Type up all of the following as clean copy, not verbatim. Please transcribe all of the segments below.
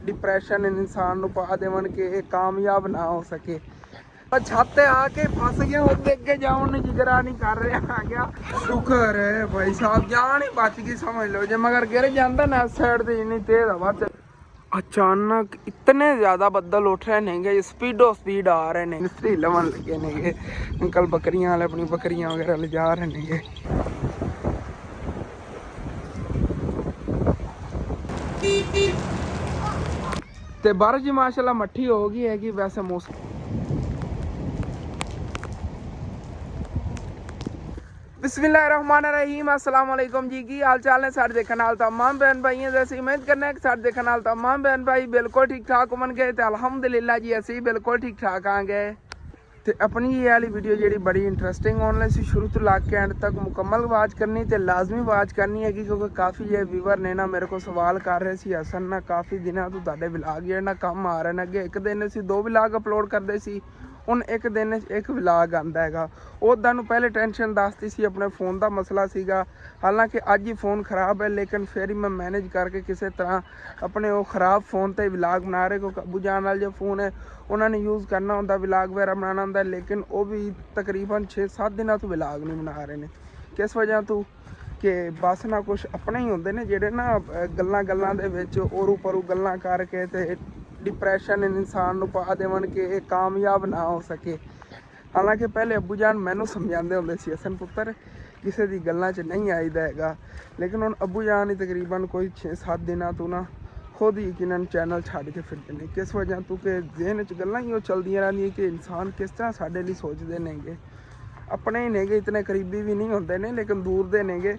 Depression इंसान को पा देवन कि ये कामयाब ना हो सके। छत आके फस गया, उसके अगे जाने जिगरा नहीं कर रहा। आ गया शुक्र है भाई साहब, जान ही बच गई समझ लो। जे मगर गिर जाता ना साइड से इन्नी तेज हवा अचानक इतने ज्यादा बदल उठ रहे नेगे, स्पीडो स्पीड आ रहे ने, मिस्त्री लवन लगे नेगे। अंकल बकरियां वाले अपनी बकरियां वगैरह ले जा रहे नेगे। ते बारिश जी माशाल्लाह मट्ठी हो गई है कि वैसे मौसम बिस्मिल्लाहिर्रहमानिर्रहीम अस्सलाम वालेकुम जी। की हाल चाल ने सारे देखने वाले तमाम बहन भाई जैसे उम्मीद करना है कि सारे देखने वाले तमाम बहन भाई बिल्कुल ठीक ठाक होवन गए। तो अल्हम्दुलिल्लाह जी असी बिल्कुल ठीक ठाक आ गए। तो अपनी ये वाली वीडियो जी बड़ी इंटरस्टिंग होने से शुरू तो ला के एंड तक मुकम्मल वाच करनी तो लाजमी वाच करनी है क्योंकि काफ़ी जो व्यूवर ने ना मेरे को सवाल कर रहे थे असन ना काफ़ी दिनों तो तुहाडे व्लॉग जो ना कम आ रहे हैं। अगे एक दिन असीं 2 व्लॉग अपलोड करते सी, ਹੁਣ एक दिन एक व्लॉग आंदा हैगा। उदा नूं पहले टेंशन दसती सी अपने फ़ोन का मसला सीगा, हालांकि अज ही फ़ोन खराब है लेकिन फिर ही मैं मैनेज करके किसी तरह अपने वो खराब फ़ोन ते व्लॉग बना रहे क्योंकि अबू जान वाला जो फ़ोन है उन्होंने यूज़ करना होंदा व्लॉग वगैरह बनाना होंदा, लेकिन वो भी तकरीबन 6-7 दिनों तो व्लॉग नहीं बना रहे हैं। किस वजह तो कि बस ना कुछ अपने ही होंदे ने जिहड़े ना गल्लां दे विच ओरू परू गल्लां करके ते डिप्रैशन इंसान को पा देवन कि ये कामयाब ना हो सके। हालांकि पहले अबू जान मैनू समझाते होंदे सी हसन पुत्र किसी की गल्लां च नहीं आईदा हैगा, लेकिन हुण अबू जान ही तकरीबन कोई 6-7 दिनों तो ना खुद ही यकीनन चैनल छड्ड के फिरदे ने। किस वजह तो कि जहन च गल्लां ही चलदियां रहिंदियां कि इंसान किस तरह साडे लई सोचदे नेगे। अपने ही नेगे, इतने करीबी भी नहीं होंदे ने लेकिन दूर दे नेगे।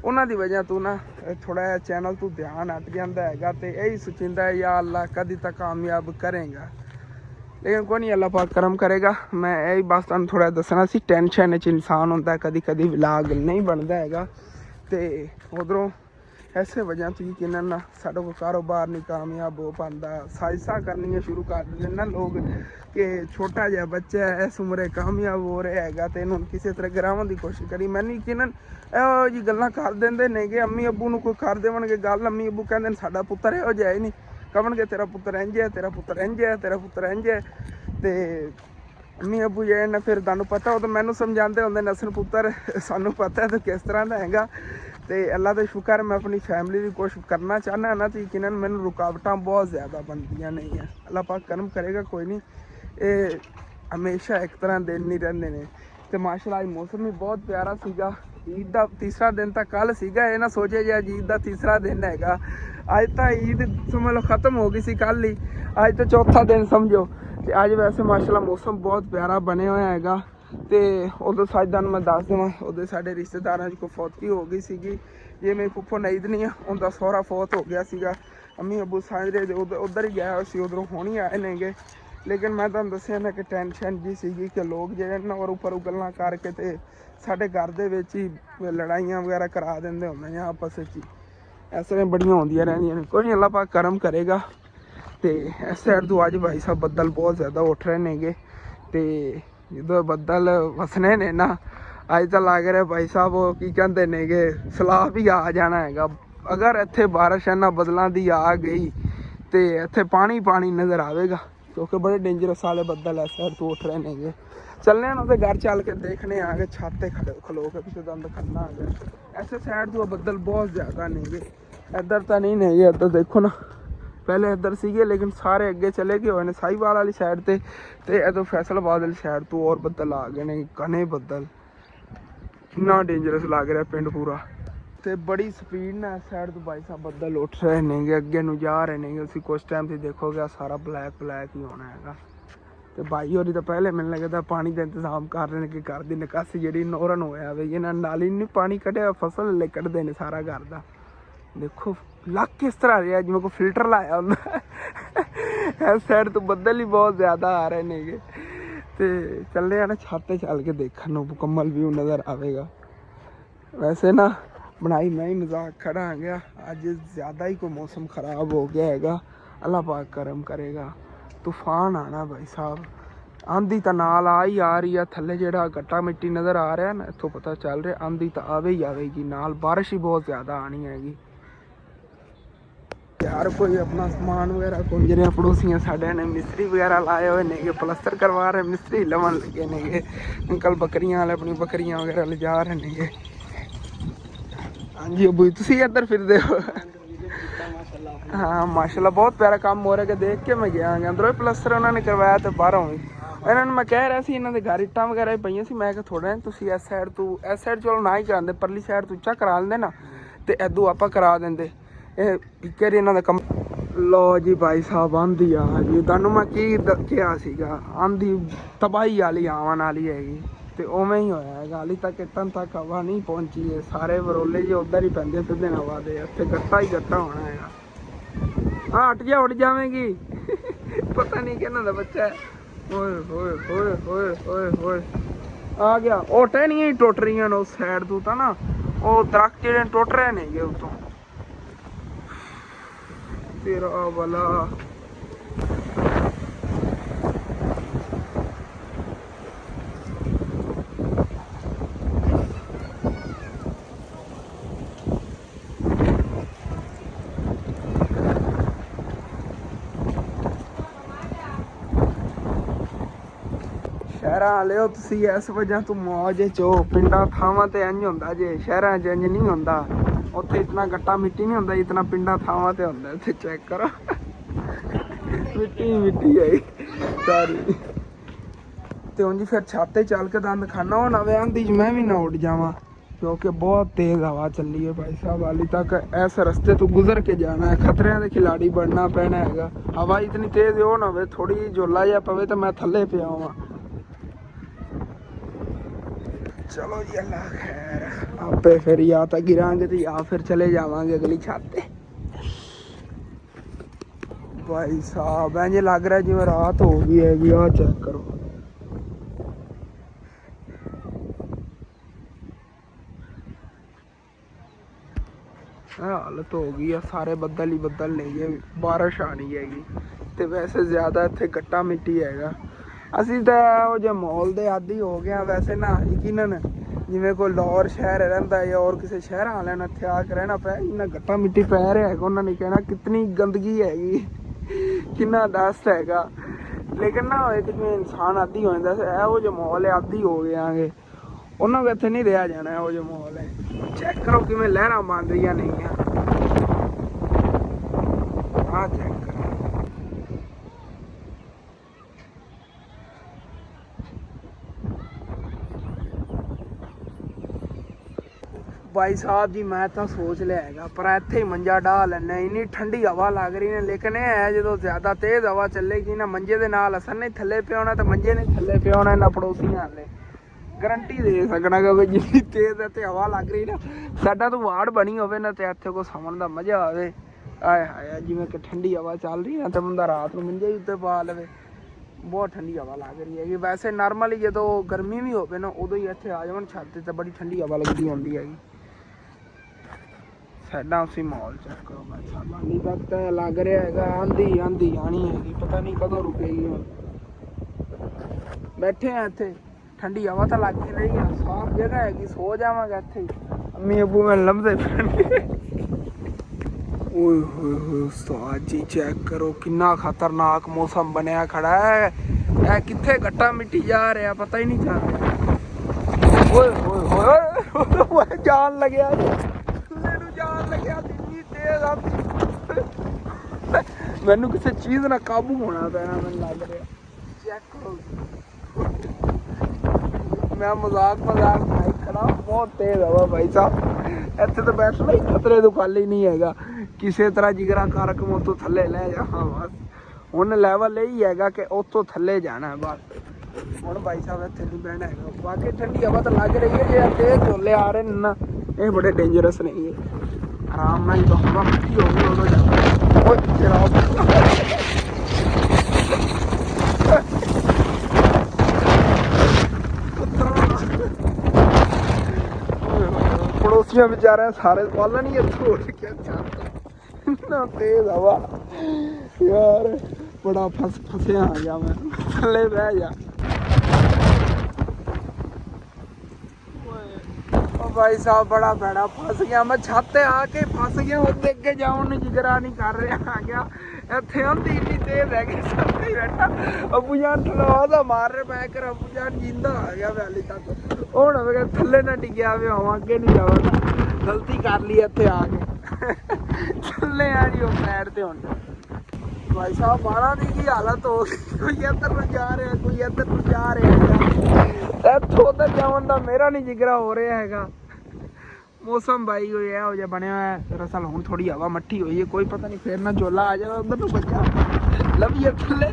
उन्हां दी वजह तो ना थोड़ा जिहा चैनल तो ध्यान हट जाता है तो यही सोचिंदा है या अल्लाह कदी तक कामयाब करेगा, लेकिन कोई नहीं अल्लाह पाक करम करेगा। मैं यही बस तुहानूं थोड़ा दसना सी टेंशन च इंसान होंदा है, कदी कदी व्लॉग नहीं बनता हैगा। तो उधरों ऐसे वजह तो यकीनन ना साडा कोई कारोबार नहीं कामयाब हो पाता। साजिशां करनियां शुरू कर दिंदे ना लोग कि छोटा जिहा बच्चा है इस उम्रे कामयाब हो रहा है तो इन्हूं किसी तरह गिरावन की कोशिश करी। मैनूं यकीनन ਇਹੋ जी गल्लां कर देंदे ने कि अम्मी अब्बू नूं कोई कर देवणगे गल, अम्मी अब्बू कहंदे ने साडा पुत्तर इहो जिहा ही नहीं, कवणगे तेरा पुत्तर इंज है, तेरा पुत्तर इंज है, तेरा पुत्तर इंज है। तो अम्मी अब्बू जे ने फिर तुहानूं पता हो तो मैनूं समझाते होंदे ने असन पुत्तर सानूं पता है तो किस तरह का हैगा। तो अल्लाह का शुक्र मैं अपनी फैमिली की कुछ करना चाहना ना तो यकीनन मैनूं रुकावटां बहुत ज़्यादा बनदियां नहीं है। अल्लाह पाक करम करेगा, कोई नहीं, ये हमेशा एक तरह दिन नहीं रहिंदे ने। तो माशाअल्लाह आज मौसम भी बहुत प्यारा सीगा। ईद का तीसरा दिन तो कल सीगा, ये ना सोचे जी अज ईद का तीसरा दिन हैगा। अज तो ईद समझ लो खत्म हो गई सी कल ही, अज तो चौथा दिन समझो। तो अज वैसे माशाअल्लाह मौसम बहुत प्यारा बने हुआ हैगा। तो उदों सच तुहानूं मैं दस देवां उदों साडे रिश्तेदारां च कोई फौतगी हो गई सीगी। जे मेरी फुफ्फो नाईद नहीं है उनका सहुरा फौत हो गया सीगा। अम्मी अब्बू सांझरे उधर ही गया हो सी, उधरों हुण ही आए नेगे। लेकिन मैं तुहानूं दस्सिआ ना कि टेंशन जी सीगी कि लोग जिहड़े ना और उपर गल्लां करके ते साडे घर दे विच ही लड़ाइयां वगैरह करा दिंदे हुंदे ने आपस च ही। इस तरह बड़ियां होंदियां रहिंदियां ने, कोई नहीं अल्लाह पाक करम करेगा। तो इस साइड तो अज भाई साहब बदल बहुत ज़्यादा उठ रहे नेगे। तो जो बदल वसने ने ना अज तो लग रहा भाई साहब वो की कहते ने कि सलाह भी आ जाना हैगा। अगर इत्थे बारिश इन्हां बदलों की आ गई तो इत्थे पानी पानी नज़र आएगा क्योंकि बड़े डेंजरस वाले बदल इस साइड तो उठ रहे नेगे। चलने ना तो घर चल के देखने आ गए, छत खड़े खलो के किसी दम दिखाना आ गया। ऐसे साइड तो बदल बहुत ज़्यादा नेगे, इधर तो नहीं नेगे। इधर देखो ना पहले इधर सीगे लेकिन सारे अगे चले गए हुए साहिवाल वाली साइड ते इधर फैसलाबाद वाली साइड तो और बदल आ गए ने, घने बदल। कितना डेंजरस लग रहा पिंड पूरा। तो बड़ी स्पीड ना इस साइड तो भाई साहब बदल उठ रहे नेगे, अगे नूं जा रहे नेगे। उसी कुछ टाइम से देखोगे सारा ब्लैक ब्लैक ही होना हैगा। तो भाई होरी तो पहले मैंने लगता पानी का इंतजाम कर रहे हैं कि घर की निकासी जी नौरन होया वे इन्हें नाली नहीं पानी कढ़िया फसल ले कढ़ते हैं सारा घर का। देखो लग किस तरह रहा जिमें को फिल्टर लाया होंगे। इस साइड तो बदल ही बहुत ज़्यादा आ रहे नेगे। तो चलने ना छत चल के देखने मुकम्मल व्यू नज़र आएगा। वैसे ना बनाई मैं ही मजाक खड़ा आ गया, अज ज़्यादा ही कोई मौसम ख़राब हो गया हैगा। अल्लाह पाक करम करेगा, तूफान आना भाई साहब। आंधी तो नाल आ ही आ रही है, थल्ले जेड़ा गट्टा मिट्टी नज़र आ रहा है ना इत्थों पता चल रहा आंधी तो आवे ही आवेगी, नाल बारिश ही बहुत ज़्यादा आनी हैगी। यार कोई अपना सामान वगैरह कुंज रहे पड़ोसियां साढ़े ने मिस्त्री वगैरह लाए हुए ने प्लस्तर करवा रहे मिस्त्री लवन लगे ने अंकल बकरियां वाले अपनी बकरियां वगैरह ले जा रहे ने। हाँ जी अबू तुसी इधर फिरदे हो? हाँ माशाल्लाह बहुत प्यारा काम हो रहा है देख के मैं गया अंदरों प्लस्तर उन्होंने करवाया तो बाहरों भी इन्होंने मैं कह रहा सी इन्हों के घर इट्टां वगैरह पईयां सी मैं थोड़ा तुसी इस साइड चलो ना ही करांदे परली साइड तो उच्चा करा लेंदे ना तो इदों आपां करा देंदे एक बारी इन्हों का कम। लो जी भाई साहब आंधी आ जी तुहानूं मैं की कहा सीगा आंधी तबाही वाली आवन वाली हैगी ते उवें ही होया है हाली तक इतन तक हवा नहीं पहुंची है सारे बरोले जी उधर ही पैंदे सिद्धे हवा दे इत्थे गट्टा ही गट्टा होना है। हाँ हट जा उड़ जावेगी पता नहीं किन्हां दा बच्चा है। ओए होए होए होए होए होए आ गया ओ टहनियां ही टुट रही उस साइड तो ना वो दरख्त जेडे टुट रहे ने उतों तेरा वाला। शहर वाले हो तुसी इस वजह तो मौज चो पिंडा थावां ते इंज हुंदा जे शहरां च इंज नहीं हुंदा उत्थे इतना गट्टा मिट्टी नहीं हुंदा इतना पिंडा थावां ते हुंदा। इत्थे चेक करो मिट्टी मिट्टी है सारी ते हुण जी फिर छाते चल के दंद खाना हो नवे आंधी च मैं भी ना उड़ जावां क्योंकि बहुत तेज हवा चली है भाई साहब हाली तक इस रस्ते तो गुजर के जाना है खतरियां दे खिलाड़ी बनना पैना हैगा। हवा इतनी तेज हो ना होवे थोड़ी झोला जा पवे तो मैं थल्ले पे आवां। चलो जी अल्लाह खैर आपे फिर या तो गिरांगे तो या फिर चले जावांगे अगली छत पे। भाई साहब इंज लग रहा जिवें रात हो गई है भी आ चेक करो हालत हो गई है सारे बदल ही बदल नहीं है बारिश आनी हैगी तो वैसे ज्यादा इत्थे गट्टा मिट्टी हैगा ਅਸੀਂ ਤਾਂ ਉਹ ਜੇ ਮਾਹੌਲ ਦੇ ਆਦੀ ਹੋ ਗਿਆ ਵੈਸੇ ਨਾ ਯਕੀਨਨ ਜਿਵੇਂ ਕੋਈ ਲਾਹੌਰ ਸ਼ਹਿਰ ਰਹਿੰਦਾ ਜਾਂ ਹੋਰ ਕਿਸੇ ਸ਼ਹਿਰਾਂ ਵਾਲਿਆਂ ਨੂੰ ਇੱਥੇ ਆ ਕੇ ਰਹਿਣਾ ਪਿਆ ਇੰਨਾ ਗੱਟਾ ਮਿੱਟੀ ਪੈ ਰਿਹਾ ਹੈਗਾ ਉਹਨਾਂ ਨੇ ਕਹਿਣਾ ਕਿਤਨੀ ਗੰਦਗੀ ਹੈਗੀ ਕਿੰਨਾ ਡਸਟ ਹੈਗਾ ਲੇਕਿਨ ਨਾ ਹੋਏ ਕਿ ਜਿਵੇਂ ਇਨਸਾਨ ਆਦੀ ਹੋ ਜਾਂਦਾ ਇਹੋ ਜਿਹਾ ਮਾਹੌਲ ਹੈ ਆਦੀ ਹੋ ਗਿਆਗੇ ਉਹਨਾਂ ਨੂੰ ਇੱਥੇ ਨਹੀਂ ਰਿਹਾ ਜਾਣਾ ਇਹੋ ਜਿਹਾ ਮਾਹੌਲ ਹੈ। ਚੈੱਕ ਕਰੋ ਕਿਵੇਂ ਲਹਿਰਾਂ ਬਣ ਰਹੀਆਂ ਨੇਗੀਆਂ ਆਹ ਚੈੱਕ भाई साहब जी मैं तो सोच लिया है पर इत्थे ही मंजा डाह लैने इन्नी ठंडी हवा लग रही है लेकिन यह है जो ज्यादा तेज हवा चलेगी ना मंजे दे नाल असर नहीं थल्ले पे होना तो मंजे नहीं थल्ले पे होना इन्हां पड़ोसियां वाले गारंटी दे सकना कि जिन्नी तेज इत्थे हवा लग रही ना साडा तो वार्ड बनी होवे ना ते इत्थे कोई समन दा मजा आवे आए हाय जिवें कि ठंडी हवा चल रही है तो बंदा रात नूं मंजे ही उत्ते पा लवे बहुत ठंडी हवा लग रही है वैसे नॉर्मली जो गर्मी भी होवे ना उदों ही इत्थे आ जावन छत ते बड़ी ठंडी हवा लगदी होंदी हैगी साडा उसी माहौल चेक करो भाई साहब हाली तक तो लग रहा है आंधी आंधी आनी है पता नहीं कदों रुकेगी हुण बैठे हैं इत्थे ठंडी हवा तो लग रही है साफ जगह हैगी सो जावांगे इत्थे अम्मी अबू मैं लभदे फिरनगे। ओए होए होए उस्ताद जी चेक करो कितना खतरनाक मौसम बनया खड़ा है ए कित्थे गट्टा मिट्टी जा रहा पता ही नहीं चल रहा। ओए होए होए जान लग्या मैनू किसी चीज ना काबू होना पैना मैनू लग रहा चेक करो मैं मजाक बनाई खड़ा बहुत तेज हवा भाई साहब इत्थे तो बैठना ही खतरे तो खाली नहीं हैगा किसी तरह जिगरा कारक मैं उतों थल्ले लै जावां बस हुण लैवल यही हैगा कि उतों थल्ले जाना है बस हुण भाई साहब इत्थे नहीं बहना हैगा बाकी ठंडी हवा तो लग रही है जे तेज झोले आ रहे हैं ना ये बड़े डेंजरस नहीं है आराम नाल तो हवा मिट्टी हो गई उदों जाना ओए जनाब पड़ोसियां बेचारे सारे पालन ही छोड़ के इतना तेज हवा यार बड़ा फंसे आ गया मैं थल्ले बह जा भाई साहब बड़ा भैड़ा फस गया मैं छत ते आके फस गया ਉਹਦੇ ਅੱਗੇ ਜਾਣ ਨੂੰ ਜਿਗਰਾ ਨਹੀਂ ਕਰ ਰਿਹਾ ਆ ਗਿਆ ਇੱਥੇ ਆਂਦੀ ਇੰਨੀ ਤੇਜ਼ ਹੈ ਕਿ ਸਾਥੀ ਬੈਠਾ ਅੱਬੂ ਜਾਨ ਥਲਵਾ ਦਾ ਮਾਰ ਰਿਹਾ ਮੈਂ ਕਰ ਅੱਬੂ ਜਾਨ ਜਿੰਦਾ ਆ ਗਿਆ ਵੈਲੀ ਤੱਕ ਹੁਣ ਹੋਵੇਗਾ ਥੱਲੇ ਨਾ ਡਿੱਗਿਆ ਵੇ ਆਵਾਂ ਅੱਗੇ ਨਹੀਂ ਜਾਵਾਂਗਾ ਗਲਤੀ ਕਰ ਲਈ ਇੱਥੇ ਆ ਕੇ ਥੱਲੇ ਆ ਜੀ ਉਹ ਪੈਰ ਤੇ ਹੁਣ भाई साहब बाड़ा दी की हालत हो गई कोई इधर ਨੂੰ ਜਾ ਰਿਹਾ ਕੋਈ ਇੱਧਰ ਨੂੰ ਜਾ ਰਿਹਾ ਹੈਗਾ ਇੱਥੋਂ ਉੱਧਰ ਜਾਣ ਦਾ ਮੇਰਾ ਨਹੀਂ ਜਿਗਰਾ ਹੋ ਰਿਹਾ ਹੈਗਾ ਮੌਸਮ ਬਾਈ ਹੋਇਆ ਹੋ ਜਾ ਬਣਿਆ ਹੋਇਆ ਦਰਅਸਲ ਹੁਣ ਥੋੜੀ ਹਵਾ ਮੱਠੀ ਹੋਈ ਹੈ ਕੋਈ ਪਤਾ ਨਹੀਂ ਫੇਰ ਨਾ ਝੋਲਾ ਆ ਜਾਵੇ ਉੱਧਰ ਨੂੰ ਬੱਚਾ ਲਵੀਏ ਥੱਲੇ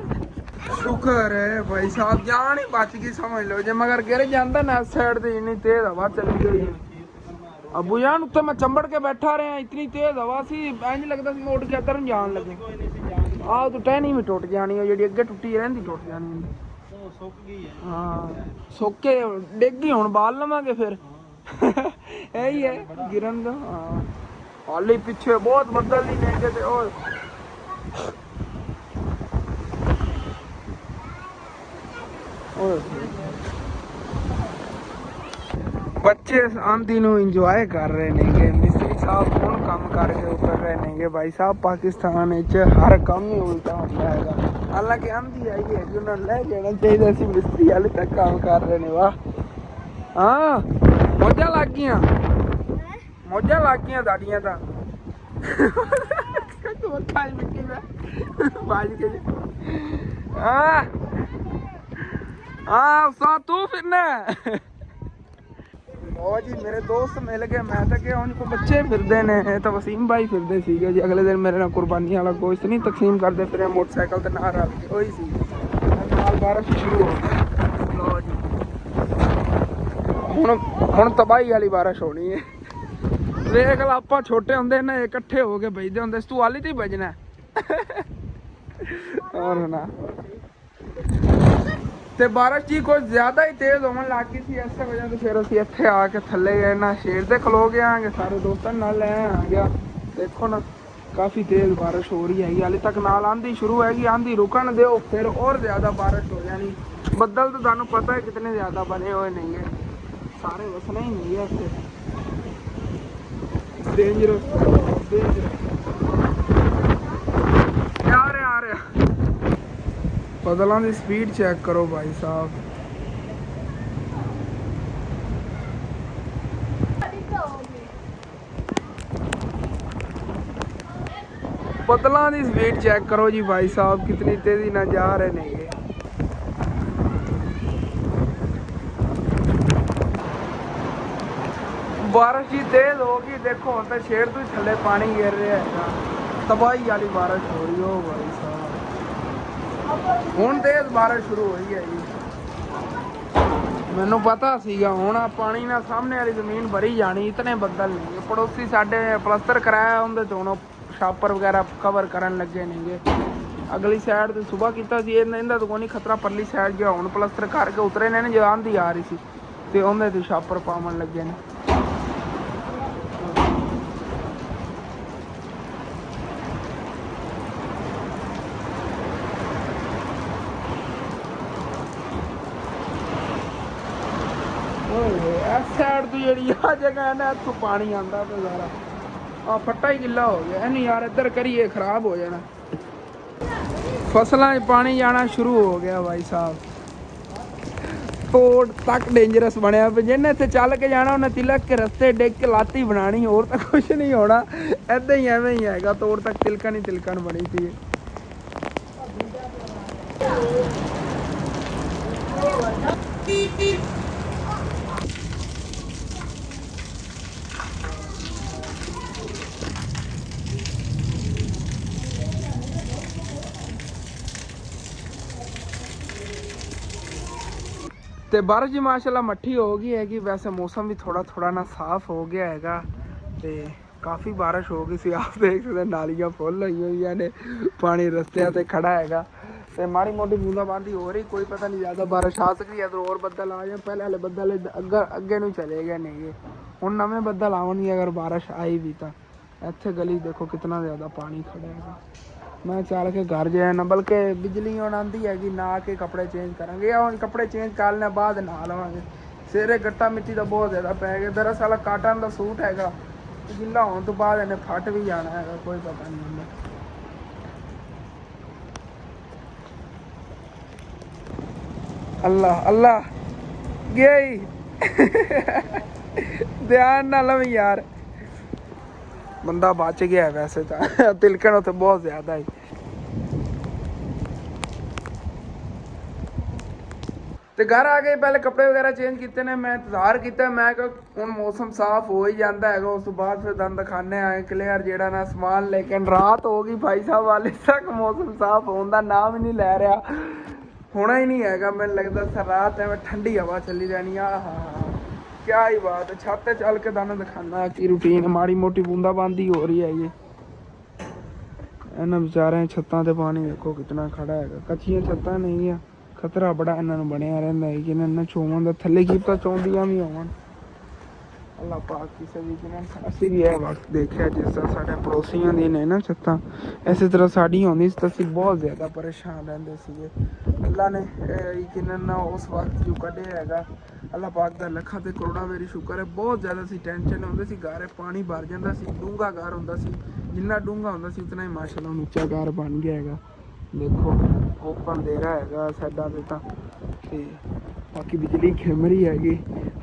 ਸ਼ੁਕਰ ਹੈ ਭਾਈ ਸਾਹਿਬ ਜਾਨ ਹੀ ਬਚ ਗਈ ਸਮਝ ਲਓ ਜੇ ਮਗਰ ਗਿਰ ਜਾਂਦਾ ਨਾ ਸਾਈਡ ਤੇ ਇੰਨੀ ਤੇਜ਼ ਹਵਾ ਚੱਲੀ ਹੋਈ ਹੈ अबू जान उत्ते मैं चंबड़ के बैठा रहा इतनी तेज हवा सी इंज लगता सी मैं उठ के इधर जान लगे आह तो टहनी भी टुट जानी है जी अगे टुटी रही टुट जानी हाँ सुक के डिग गई हुण बाल लवांगे फिर यही है गिरन का हाँ हाली पिछे बहुत बदल नहीं लेंगे थे और बच्चे आंधी ਨੂੰ ਇੰਜੋਏ ਕਰ ਰਹੇ ਨੇਗੇ ਮਿਸਤਰੀ ਸਾਹਿਬ ਹੁਣ ਕੰਮ ਕਰਕੇ ਉੱਤਰ ਰਹੇ ਨੇਗੇ ਭਾਈ ਸਾਹਿਬ ਪਾਕਿਸਤਾਨ ਵਿੱਚ ਹਰ ਕੰਮ ਹੀ ਉਲਟਾ ਹੁੰਦਾ ਹੈਗਾ ਹਾਲਾਂਕਿ ਆਂधी ਆਈ ਹੈ ਕਿ ਉਹਨਾਂ ਲੈ ਜਾਣਾ ਚਾਹੀਦਾ ਸੀ ਮਿਸਤਰੀ ਹਾਲੇ ਤੱਕ ਕੰਮ ਕਰ ਰਹੇ ਨੇ ਵਾਹ ਹਾਂ ਮੋਜਾਂ ਲੱਗ ਗਈਆਂ ਦਾੜੀਆਂ ਤਾਂ ਤੂੰ ਖਾਈ ਮਿੱਟੀ ਮੈਂ ਬਾਜ ਕੇ ਸਾ ਤੂੰ ਫਿਰਨਾ ਉਹ ਜੀ ਮੇਰੇ ਦੋਸਤ ਮਿਲ ਗਏ ਮੈਂ ਤਾਂ ਕਿ ਹੁਣ ਕੋ ਬੱਚੇ ਫਿਰਦੇ ਨੇ ਤਾਂ ਵਸੀਮ ਭਾਈ ਫਿਰਦੇ ਸੀਗੇ ਜੀ ਅਗਲੇ ਦਿਨ ਮੇਰੇ ਨਾਲ ਕੁਰਬਾਨੀ ਵਾਲਾ ਗੋਸ਼ਤ ਨਹੀਂ ਤਕਸੀਮ ਕਰਦੇ ਫਿਰੇ ਮੋਟਰਸਾਈਕਲ ਤੇ ਨਾਲ ਰਲ ਕੇ ਉਹੀ ਸੀ ਨਾਲ ਬਾਰਿਸ਼ ਸ਼ੁਰੂ ਹੋ ਗਈ ਲੋ ਜੀ ਹੁਣ ਤਬਾਹੀ ਵਾਲੀ ਬਾਰਿਸ਼ ਹੋਣੀ ਹੈ ਵੇਖ ਲਾ ਆਪਾਂ ਛੋਟੇ ਹੁੰਦੇ ਨੇ ਇਕੱਠੇ ਹੋ ਕੇ ਬੈਠਦੇ ਹੁੰਦੇ ਸੀ ਤੂੰ ਹਾਲੀ ਤੇ ਵੱਜਣਾ ਔਰ ਨਾ ਤੇ ਬਾਰਿਸ਼ ਜੀ ਕੁਝ ਜ਼ਿਆਦਾ ਹੀ ਤੇਜ਼ ਹੋਣ ਲੱਗ ਗਈ ਸੀ ਇਸੇ ਵਜ੍ਹਾ ਤੋਂ ਫਿਰ ਅਸੀਂ ਇੱਥੇ ਆ ਕੇ ਥੱਲੇ ਗਏ ਨਾ ਸ਼ੇਰ ਤੇ ਖਲੋ ਗਏ ਆਂਗੇ ਸਾਰੇ ਦੋਸਤਾਂ ਨਾਲ ਲੈ ਆ ਗਿਆ ਦੇਖੋ ਨਾ ਕਾਫੀ ਤੇਜ਼ ਬਾਰਿਸ਼ ਹੋ ਰਹੀ ਹੈਗੀ ਹਾਲੇ ਤੱਕ ਨਾਲ ਆਂधी ਸ਼ੁਰੂ ਹੈਗੀ ਆਂधी ਰੁਕਣ ਦਿਓ ਫਿਰ और ਜ਼ਿਆਦਾ ਬਾਰਿਸ਼ ਹੋ ਜਾਣੀ ਬੱਦਲ ਤਾਂ ਤੁਹਾਨੂੰ ਪਤਾ ਹੈ ਕਿਤਨੇ ਜ਼ਿਆਦਾ ਬਣੇ ਹੋਏ ਨੇਗੇ ਸਾਰੇ ਵਸਣੇ ਹੀ ਨਹੀਂ ਹੈ ਇੱਥੇ ਡੇਂਜਰਸ ਆ ਰਿਹਾ बदलों की स्पीड चेक करो भाई साहब बदलों की स्पीड चेक करो जी भाई साहब कितनी तेजी ना जा रहे ने बारिश ही तेज होगी देखो तो शेर तो थले पानी गिर रहा है तबाही वाली बारिश हो रही हो भाई साहब ਹੁਣ ਤੇਜ਼ ਬਾਰਿਸ਼ ਸ਼ੁਰੂ ਹੋਈ ਹੈ ਜੀ ਮੈਨੂੰ ਪਤਾ ਸੀਗਾ ਹੁਣ ਆ ਪਾਣੀ ਨਾਲ ਸਾਹਮਣੇ ਵਾਲੀ ਜ਼ਮੀਨ ਭਰੀ ਜਾਣੀ ਇਤਨੇ ਬੱਦਲ ਨਹੀਂ ਪੜੋਸੀ ਸਾਡੇ ਪਲਸਤਰ ਕਰਾਇਆ ਉਹਦੇ ਤੋਂ ਹੁਣ ਛਾਪਰ ਵਗੈਰਾ ਕਵਰ ਕਰਨ ਲੱਗੇ ਨੇਗੇ ਅਗਲੀ ਸਾਈਡ ਤੇ ਸਵੇਰ ਕੀਤਾ ਸੀ ਇਹਦਾ ਤਾਂ ਕੋਈ ਨਹੀਂ ਖਤਰਾ ਪਰਲੀ ਸਾਈਡ ਜੋ ਹੁਣ ਪਲਸਤਰ ਕਰਕੇ ਉਤਰੇ ਨੇ ਜੋ ਆਂਦੀ ਆ ਰਹੀ ਸੀ ਤੇ ਉਹਦੇ ਤੇ ਛਾਪਰ ਪਾਉਣ ਲੱਗੇ ਨੇ ਸਾਈਡ ਤੋਂ ਜਿਹੜੀ ਆ ਜਗ੍ਹਾ ਹੈ ਨਾ ਇੱਥੋਂ ਪਾਣੀ ਆਉਂਦਾ ਤੇ ਸਾਰਾ ਆ ਫੱਟਾ ਹੀ ਗਿੱਲਾ ਹੋ ਗਿਆ ਇਹਨੂੰ ਯਾਰ ਇੱਧਰ ਕਰੀਏ ਖਰਾਬ ਹੋ ਜਾਣਾ ਫਸਲਾਂ 'ਚ ਪਾਣੀ ਜਾਣਾ ਸ਼ੁਰੂ ਹੋ ਗਿਆ ਭਾਈ ਸਾਹਿਬ ਤੋੜ ਤੱਕ ਡੇਂਜਰਸ ਬਣਿਆ ਪਿਆ ਜਿਹਨੇ ਇੱਥੇ ਚੱਲ ਕੇ ਜਾਣਾ ਉਹਨੇ ਤਿਲਕ ਕੇ ਰਸਤੇ ਡਿੱਗ ਕੇ ਲਾਤੀ ਬਣਾਣੀ ਹੋਰ ਤਾਂ ਕੁਝ ਨਹੀਂ ਹੋਣਾ ਏਦਾਂ ਹੀ ਐਵੇਂ ਹੀ ਹੈਗਾ ਤੋੜ ਤੱਕ ਤਿਲਕਣ ਹੀ ਤਿਲਕਣ ਬਣੀ ਸੀ ਤੇ ਬਾਰਿਸ਼ ਜੀ ਮਾਸ਼ਾਅੱਲਾ ਮੱਠੀ ਹੋ ਗਈ ਹੈਗੀ ਵੈਸੇ ਮੌਸਮ ਵੀ ਥੋੜਾ ਨਾ ਸਾਫ਼ ਹੋ ਗਿਆ ਹੈਗਾ ਤੇ ਕਾਫੀ ਬਾਰਿਸ਼ ਹੋ ਗਈ ਸੀ ਆਪ ਦੇਖ ਸਕਦੇ ਨਾਲੀਆਂ ਫੁੱਲ ਹੋਈਆਂ ਨੇ ਪਾਣੀ ਰਸਤਿਆਂ ਤੇ ਖੜਾ ਹੈਗਾ ਤੇ ਮਾੜੀ ਮੋਟੀ ਬੂੰਦਾਬਾਂਦੀ ਹੋ ਰਹੀ ਕੋਈ ਪਤਾ ਨਹੀਂ ਜ਼ਿਆਦਾ ਬਾਰਿਸ਼ ਆ ਸਕਦੀ ਹੈ तो और ਬੱਦਲ ਆ ਜਾਣ ਪਹਿਲੇ ਵਾਲੇ ਬੱਦਲ ਅੱਗੇ ਨੂੰ ਚਲੇ ਗਏ ਨੇਗੇ ਹੁਣ ਨਵੇਂ ਬੱਦਲ ਆਉਣਗੇ ਅਗਰ ਬਾਰਿਸ਼ ਆਈ ਵੀ ਤਾਂ ਇੱਥੇ ਗਲੀ ਦੇਖੋ ਕਿੰਨਾ ਜ਼ਿਆਦਾ ਪਾਣੀ ਖੜਾ ਹੈਗਾ मैं चल के घर जाए ना बल्कि बिजली ਹੁਣ ਆਂਦੀ ਹੈਗੀ ਨਾ ਕੇ ਕੱਪੜੇ ਚੇਂਜ ਕਰਾਂਗੇ ਜਾਂ ਹੁਣ ਕੱਪੜੇ ਚੇਂਜ ਕਰਨੇ ਬਾਅਦ ਨਹਾ ਲਵਾਂਗੇ ਸਿਰੇ ਗੱਟਾ ਮਿੱਟੀ ਦਾ ਬਹੁਤ ਜ਼ਿਆਦਾ ਪੈ ਗਿਆ। ਦਰਅਸਲ ਕਾਟਨ ਦਾ ਸੂਟ ਹੈਗਾ, ਗਿੱਲਾ ਹੋਣ ਤੋਂ ਬਾਅਦ ਇਹਨੇ ਫਟ ਵੀ ਜਾਣਾ ਹੈਗਾ, ਕੋਈ ਪਤਾ ਨਹੀਂ ਹੁੰਦਾ। ਅੱਲਾ ਅੱਲਾ ਗਿਆ ਹੀ ਧਿਆਨ ਨਾਲ ਵੀ ਯਾਰ, ਬੰਦਾ ਬਚ ਗਿਆ ਵੈਸੇ ਤਾਂ, ਤਿਲਕਣ ਉੱਥੇ ਬਹੁਤ ਜ਼ਿਆਦਾ ਹੈ। ਤੇ ਘਰ ਆ ਕੇ ਪਹਿਲੇ ਕੱਪੜੇ ਵਗੈਰਾ ਚੇਂਜ ਕੀਤੇ ਨੇ, ਮੈਂ ਇੰਤਜ਼ਾਰ ਕੀਤਾ, ਮੈਂ ਕਿ ਹੁਣ ਮੌਸਮ ਸਾਫ਼ ਹੋ ਹੀ ਜਾਂਦਾ ਹੈਗਾ। ਉਸ ਤੋਂ ਬਾਅਦ ਫਿਰ ਦੰਦ ਖਾਨੇ ਆਏ ਕਲੀਅਰ ਜਿਹੜਾ ਨਾ ਸਮਾਨ, ਲੇਕਿਨ ਰਾਤ ਹੋ ਗਈ ਭਾਈ ਸਾਹਿਬ, ਹਾਲੇ ਤੱਕ ਮੌਸਮ ਸਾਫ਼ ਹੋਣ ਦਾ ਨਾਮ ਹੀ ਨਹੀਂ ਲੈ ਰਿਹਾ, ਹੋਣਾ ਹੀ ਨਹੀਂ ਹੈਗਾ। ਮੈਨੂੰ ਲੱਗਦਾ ਸਰ ਰਾਤ ਐਵੇਂ ਠੰਡੀ ਹਵਾ ਚੱਲੀ ਰਹਿਣੀ ਆ। ਹਾਂ ਕਿਆ ਹੀ ਬਾਤ ਹੈ। ਛੱਤ ਤੇ ਚੱਲ ਕੇ ਦੰਦ ਦਿਖਾਨਾ ਕੀ ਰੂਟੀਨ, ਮਾੜੀ ਮੋਟੀ ਬੂੰਦਾਬਾਂਦੀ ਹੋ ਰਹੀ ਹੈਗੀ। ਇਹਨਾਂ ਵਿਚਾਰਿਆਂ ਛੱਤਾਂ ਤੇ ਪਾਣੀ ਦੇਖੋ ਕਿਤਨਾ ਖੜਾ ਹੈਗਾ, ਕੱਚੀਆਂ ਛੱਤਾਂ ਨਹੀਂ ਆ, ਖਤਰਾ ਬੜਾ ਇਹਨਾਂ ਨੂੰ ਬਣਿਆ ਰਹਿੰਦਾ ਹੈ ਕਿ ਇਹਨਾਂ ਚੋਵਣ ਦਾ, ਥੱਲੇ ਕੀ ਪਤਾ ਚੌਂਦੀਆਂ ਵੀ ਹੋਵਣ। ਅੱਲਾ ਪਾਕ ਕਿਸੇ ਵੀ ਕਿਨਾਂ, ਅਸੀਂ ਵੀ ਇਹ ਵਕਤ ਦੇਖਿਆ ਜਿਸ ਤਰ੍ਹਾਂ ਸਾਡੇ ਪੜੋਸੀਆਂ ਦੀ ਨੇ ਨਾ ਛੱਤਾਂ, ਇਸੇ ਤਰ੍ਹਾਂ ਸਾਡੀ ਹੁੰਦੀ ਸੀ ਤਾਂ ਅਸੀਂ ਬਹੁਤ ਜ਼ਿਆਦਾ ਪਰੇਸ਼ਾਨ ਰਹਿੰਦੇ ਸੀਗੇ। ਅੱਲਾ ਨੇ ਯਕੀਨਨ ਉਸ ਵਕਤ ਜੋ ਕੱਢਿਆ ਹੈਗਾ, ਅੱਲਾ ਪਾਕ ਦਾ ਲੱਖਾਂ ਤੇ ਕਰੋੜਾਂ ਵਾਰੀ ਸ਼ੁਕਰ ਹੈ। ਬਹੁਤ ਜ਼ਿਆਦਾ ਸੀ ਟੈਨਸ਼ਨ ਹੁੰਦੀ ਸੀ, ਘਰ ਪਾਣੀ ਭਰ ਜਾਂਦਾ ਸੀ, ਡੂੰਘਾ ਘਰ ਹੁੰਦਾ ਸੀ, ਜਿੰਨਾ ਡੂੰਘਾ ਹੁੰਦਾ ਸੀ ਉਤਨਾ ਹੀ ਮਾਸ਼ਾਅੱਲਾ ਉੱਚਾ ਘਰ ਬਣ ਗਿਆ ਹੈਗਾ। ਦੇਖੋ ਓਪਨ ਅੰਧੇਰਾ ਹੈਗਾ ਸਾਡਾ ਤੇ ਤਾਂ, ਤੇ ਬਾਕੀ ਬਿਜਲੀ ਖਿਮ ਰਹੀ ਹੈਗੀ,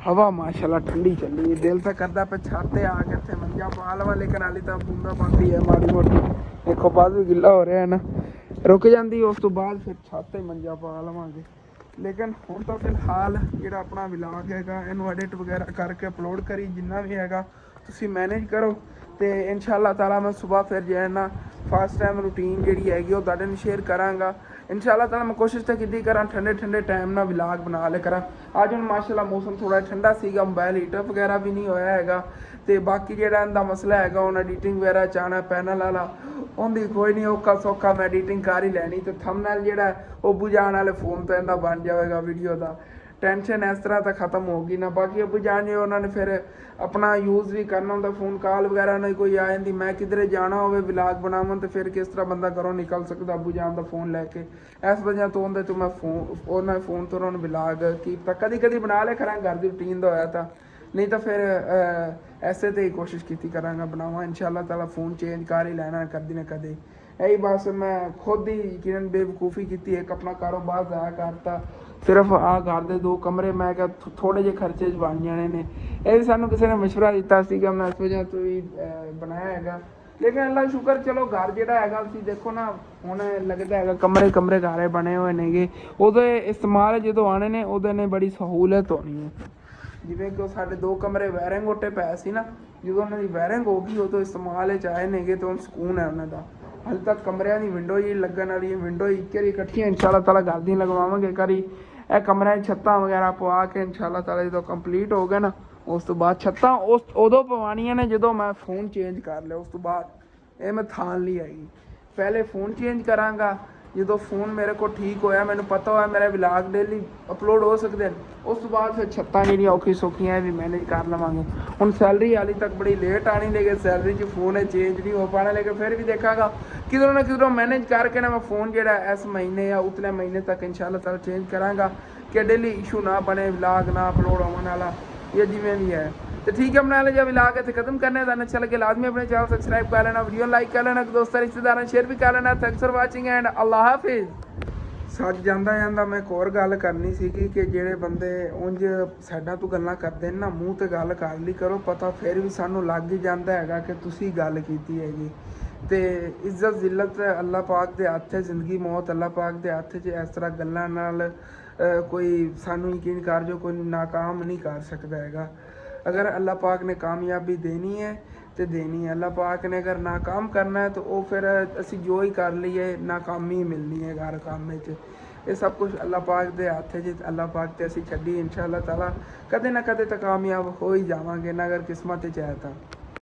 ਹਵਾ ਮਾਸ਼ਾਅੱਲਾ ਠੰਡੀ ਚੱਲੀ। ਦਿਲ ਤਾਂ ਕਰਦਾ ਪਿਆ ਛੱਤ ਤੇ ਆ ਕੇ ਇੱਥੇ ਮੰਜਾ ਪਾ ਲਵਾਂ, ਲੇਕਿਨ ਹਾਲੇ ਤਾਂ ਬੂੰਦਾ ਪਾਉਂਦੀ ਹੈ ਮਾੜੀ ਮੋਟੀ, ਦੇਖੋ ਬਾਅਦ ਵੀ ਗਿੱਲਾ ਹੋ ਰਿਹਾ ਹੈ ਨਾ, ਰੁਕ ਜਾਂਦੀ ਉਸ ਤੋਂ ਬਾਅਦ ਫਿਰ ਛੱਤ ਤੇ ਮੰਜਾ ਪਾ ਲਵਾਂਗੇ। ਲੇਕਿਨ ਹੁਣ ਤਾਂ ਫਿਲਹਾਲ ਜਿਹੜਾ ਆਪਣਾ ਵਲੌਗ ਹੈਗਾ ਇਹਨੂੰ ਐਡਿਟ ਵਗੈਰਾ ਕਰਕੇ ਅਪਲੋਡ ਕਰੀ, ਜਿੰਨਾ ਵੀ ਹੈਗਾ ਤੁਸੀਂ ਮੈਨੇਜ ਕਰੋ। ਤੇ ਇਨਸ਼ਾਅੱਲਾ ਤਾਲਾ ਮੈਂ ਸੁਬਾਹ ਫਿਰ ਜੇ ਨਾ ਫਸਟ ਟਾਈਮ ਰੂਟੀਨ ਜਿਹੜੀ ਹੈਗੀ ਉਹ ਤੁਹਾਡੇ ਨਾਲ ਸ਼ੇਅਰ ਕਰਾਂਗਾ। ਇਨਸ਼ਾਅੱਲਾ ਤਾਲਾ ਮੈਂ ਕੋਸ਼ਿਸ਼ ਤਾਂ ਕੀਤੀ ਕਰਾਂ ਠੰਡੇ ਟਾਈਮ ਨਾਲ ਵਲੌਗ ਬਣਾ ਲਿਆ ਕਰਾਂ। ਅੱਜ ਹੁਣ ਮਾਸ਼ਾਅੱਲਾ ਮੌਸਮ ਥੋੜ੍ਹਾ ਠੰਡਾ ਸੀਗਾ, ਮੋਬਾਈਲ ਹੀਟਰ ਵਗੈਰਾ ਵੀ ਨਹੀਂ ਹੋਇਆ ਹੈਗਾ। ਤੇ ਬਾਕੀ ਜਿਹੜਾ ਇਹਦਾ ਮਸਲਾ ਹੈਗਾ ਹੁਣ ਐਡੀਟਿੰਗ ਵਗੈਰਾ ਚਾਹਣਾ ਪੈਨਲ ਵਾਲਾ, ਉਹਦੀ ਕੋਈ ਨਹੀਂ, ਔਖਾ ਸੌਖਾ ਮੈਂ ਐਡੀਟਿੰਗ ਕਰ ਹੀ ਲੈਣੀ। ਤੇ ਥੰਬਨੇਲ ਜਿਹੜਾ ਉਹ ਅੱਬੂ ਜਾਨ ਵਾਲੇ ਫੋਨ ਤੋਂ ਇਹਦਾ ਬਣ ਜਾਵੇਗਾ ਵੀਡੀਓ ਦਾ, ਟੈਨਸ਼ਨ ਇਸ ਤਰ੍ਹਾਂ ਤਾਂ ਖਤਮ ਹੋ ਗਈ ਨਾ। ਬਾਕੀ ਅੱਬੂ ਜਾਨ ਜੀ ਉਹਨਾਂ ਨੇ ਫਿਰ ਆਪਣਾ ਯੂਜ਼ ਵੀ ਕਰਨਾ ਹੁੰਦਾ, ਫੋਨ ਕਾਲ ਵਗੈਰਾ ਨਹੀਂ ਕੋਈ ਆ ਜਾਂਦੀ, ਮੈਂ ਕਿਧਰੇ ਜਾਣਾ ਹੋਵੇ ਵਲੌਗ ਬਣਾਵਾਂ ਤੇ ਫਿਰ ਕਿਸ ਤਰ੍ਹਾਂ ਬੰਦਾ ਘਰੋਂ ਨਿਕਲ ਸਕਦਾ ਅੱਬੂ ਜਾਨ ਦਾ ਫੋਨ ਲੈ ਕੇ। ਇਸ ਵਜ੍ਹਾ ਤੋਂ ਉਹਦੇ ਤੋਂ ਮੈਂ ਉਹਨਾਂ ਫੋਨ ਤੋਂ ਉਹਨਾਂ ਨੂੰ ਵਲੌਗ ਕੀਤਾ, ਕਦੀ ਬਣਾ ਲਿਆ ਕਰਾਂ ਘਰ ਦੀ ਰੂਟੀਨ ਦਾ ਹੋਇਆ ਤਾਂ, ਨਹੀਂ ਤਾਂ ਫਿਰ ਐਸੇ ਤੇ ਹੀ ਕੋਸ਼ਿਸ਼ ਕੀਤੀ ਕਰਾਂਗਾ ਬਣਾਵਾਂ। ਇਨਸ਼ਾਅੱਲਾ ਤਾਲਾ ਫੋਨ ਚੇਂਜ ਕਰ ਹੀ ਲੈਣਾ ਕਦੀ ਨਾ ਕਦੇ। ਇਹੀ ਬਸ ਮੈਂ ਖੁਦ ਹੀ ਯਕੀਨਨ ਬੇਵਕੂਫੀ ਕੀਤੀ, ਇੱਕ ਆਪਣਾ ਕਾਰੋਬਾਰ ਜ਼ਾਇਆ ਕਰਤਾ, ਸਿਰਫ ਆਹ ਘਰ ਦੇ 2 ਕਮਰੇ ਮੈਂ ਕਿਹਾ ਥੋੜ੍ਹੇ ਜਿਹੇ ਖਰਚੇ 'ਚ ਬਣ ਜਾਣੇ ਨੇ। ਇਹ ਵੀ ਸਾਨੂੰ ਕਿਸੇ ਨੇ ਮਸ਼ਵਰਾ ਦਿੱਤਾ ਸੀਗਾ, ਮੈਂ ਇਸ ਵਜ੍ਹਾ ਤੋਂ ਹੀ ਬਣਾਇਆ ਹੈਗਾ। ਲੇਕਿਨ ਅੱਲਾ ਸ਼ੁਕਰ, ਚਲੋ ਘਰ ਜਿਹੜਾ ਹੈਗਾ ਤੁਸੀਂ ਦੇਖੋ ਨਾ, ਹੁਣ ਲੱਗਦਾ ਹੈਗਾ ਕਮਰੇ ਘਰ ਬਣੇ ਹੋਏ ਨੇਗੇ, ਉਹਦੇ ਇਸਤੇਮਾਲ ਜਦੋਂ ਆਉਣੇ ਨੇ ਉਹਦੇ ਨੇ ਬੜੀ ਸਹੂਲਤ ਹੋਣੀ ਹੈ। ਜਿਵੇਂ ਕਿ ਉਹ ਸਾਡੇ 2 ਕਮਰੇ ਵਾਇਰਿੰਗ ਉੱਤੇ ਪਏ ਸੀ ਨਾ, ਜਦੋਂ ਉਹਨਾਂ ਦੀ ਵਾਇਰਿੰਗ ਹੋ ਗਈ ਉਦੋਂ ਇਸਤੇਮਾਲ 'ਚ ਆਏ ਨੇਗੇ, ਤਾਂ ਹੁਣ ਸਕੂਨ ਹੈ ਉਹਨਾਂ ਦਾ। ਹਾਲੇ ਤੱਕ ਕਮਰਿਆਂ ਦੀ ਵਿੰਡੋ ਹੀ ਲੱਗਣ ਵਾਲੀ ਹੈ, ਵਿੰਡੋ ਇੱਕ ਵਾਰੀ ਇਕੱਠੀਆਂ ਇਨਸ਼ਾਅੱਲਾ ਤਾਲਾ ਘਰ ਦੀਆਂ ਲਗਵਾਵਾਂਗੇ ਕਰੀ। ਇਹ ਕਮਰਿਆਂ 'ਚ ਛੱਤਾਂ ਵਗੈਰਾ ਪਵਾ ਕੇ ਇਨਸ਼ਾਅੱਲਾ ਤਾਲਾ ਜਦੋਂ ਕੰਪਲੀਟ ਹੋ ਗਿਆ ਨਾ, ਉਸ ਤੋਂ ਬਾਅਦ ਛੱਤਾਂ ਉਦੋਂ ਪਵਾਉਣੀਆਂ ਨੇ ਜਦੋਂ ਮੈਂ ਫ਼ੋਨ ਚੇਂਜ ਕਰ ਲਿਆ। ਉਸ ਤੋਂ ਬਾਅਦ ਇਹ ਮੈਂ ਥਾਣ ਲਈ ਆਈ, ਪਹਿਲੇ ਫ਼ੋਨ ਚੇਂਜ ਕਰਾਂਗਾ, ਜਦੋਂ ਫ਼ੋਨ ਮੇਰੇ ਕੋਲ ਠੀਕ ਹੋਇਆ, ਮੈਨੂੰ ਪਤਾ ਹੋਇਆ ਮੇਰੇ ਵਲੌਗ ਡੇਲੀ ਅਪਲੋਡ ਹੋ ਸਕਦੇ ਨੇ, ਉਸ ਤੋਂ ਬਾਅਦ ਫਿਰ ਛੱਤਾਂ ਜਿਹੜੀਆਂ ਔਖੀ ਸੌਖੀਆਂ ਇਹ ਵੀ ਮੈਨੇਜ ਕਰ ਲਵਾਂਗੇ। ਹੁਣ ਸੈਲਰੀ ਹਾਲੇ ਤੱਕ ਬੜੀ ਲੇਟ ਆਣੀ, ਲੇਕਿਨ ਸੈਲਰੀ 'ਚ ਫ਼ੋਨ ਹੈ ਚੇਂਜ ਨਹੀਂ ਹੋ ਪਾਣਾ, ਲੇਕਿਨ ਫਿਰ ਵੀ ਦੇਖਾਂਗਾ ਕਿਧਰੋਂ ਨਾ ਕਿਧਰੋਂ ਮੈਨੇਜ ਕਰਕੇ ਨਾ ਮੈਂ ਫ਼ੋਨ ਜਿਹੜਾ ਇਸ ਮਹੀਨੇ ਜਾਂ ਉਤਲੇ ਮਹੀਨੇ ਤੱਕ ਇਨਸ਼ਾਅੱਲਾ ਤਾਲਾ ਚੇਂਜ ਕਰਾਂਗਾ ਕਿ ਡੇਲੀ ਇਸ਼ੂ ਨਾ ਬਣੇ, ਵਲੌਗ ਨਾ ਅਪਲੋਡ ਹੋਣ ਵਾਲਾ या जिमें भी है। तो ठीक है, अपना जब इलाक इतने खत्म करने का अच्छा लगे लाजमी अपने चैनल सब्सक्राइब कर लेना, वीडियो लाइक कर लेना, दोस्तों रिश्तेदारों शेयर भी कर लेना। थैंक्स फॉर वाचिंग एंड अल्लाह हाफिज़। सच ਜਾਂਦਾ ਮੈਂ ਇੱਕ ਹੋਰ ਗੱਲ ਕਰਨੀ ਸੀਗੀ ਕਿ ਜਿਹੜੇ ਬੰਦੇ ਉਂਝ ਸਾਡਾ ਤੋਂ ਗੱਲਾਂ ਕਰਦੇ ਨੇ ਨਾ, ਮੂੰਹ ਤੇ ਗੱਲ ਕਰ ਲਈ ਕਰੋ, ਪਤਾ ਫਿਰ ਵੀ ਸਾਨੂੰ ਲੱਗ ਹੀ ਜਾਂਦਾ ਹੈਗਾ ਕਿ ਤੁਸੀਂ ਗੱਲ ਕੀਤੀ ਹੈਗੀ। ਤੇ ਇੱਜ਼ਤ ਜ਼ਿਲਤ ਅੱਲਾਹ ਪਾਕ ਦੇ ਹੱਥ 'ਚ, ਜ਼ਿੰਦਗੀ ਮੌਤ ਅੱਲਾਹ ਪਾਕ ਦੇ ਹੱਥ 'ਚ। ਇਸ ਤਰ੍ਹਾਂ ਗੱਲਾਂ ਨਾਲ ਕੋਈ ਸਾਨੂੰ ਯਕੀਨ ਕਰ ਜੋ ਕੋਈ ਨਾਕਾਮ ਨਹੀਂ ਕਰ ਸਕਦਾ ਹੈਗਾ। अगर अल्लाह पाक ने कामयाबी देनी है तो देनी है, अल्लाह पाक ने अगर नाकाम करना है तो वो फिर असी जो ही कर लीए नाकामी मिलनी है हर काम में। ये सब कुछ अल्लाह पाक के हथ च, अल्लाह पाक ते असी छड्डी इंशाअल्लाह ताला कदे ना कदे तो कामयाब हो ही जावांगे ना, अगर किस्मत च है तो।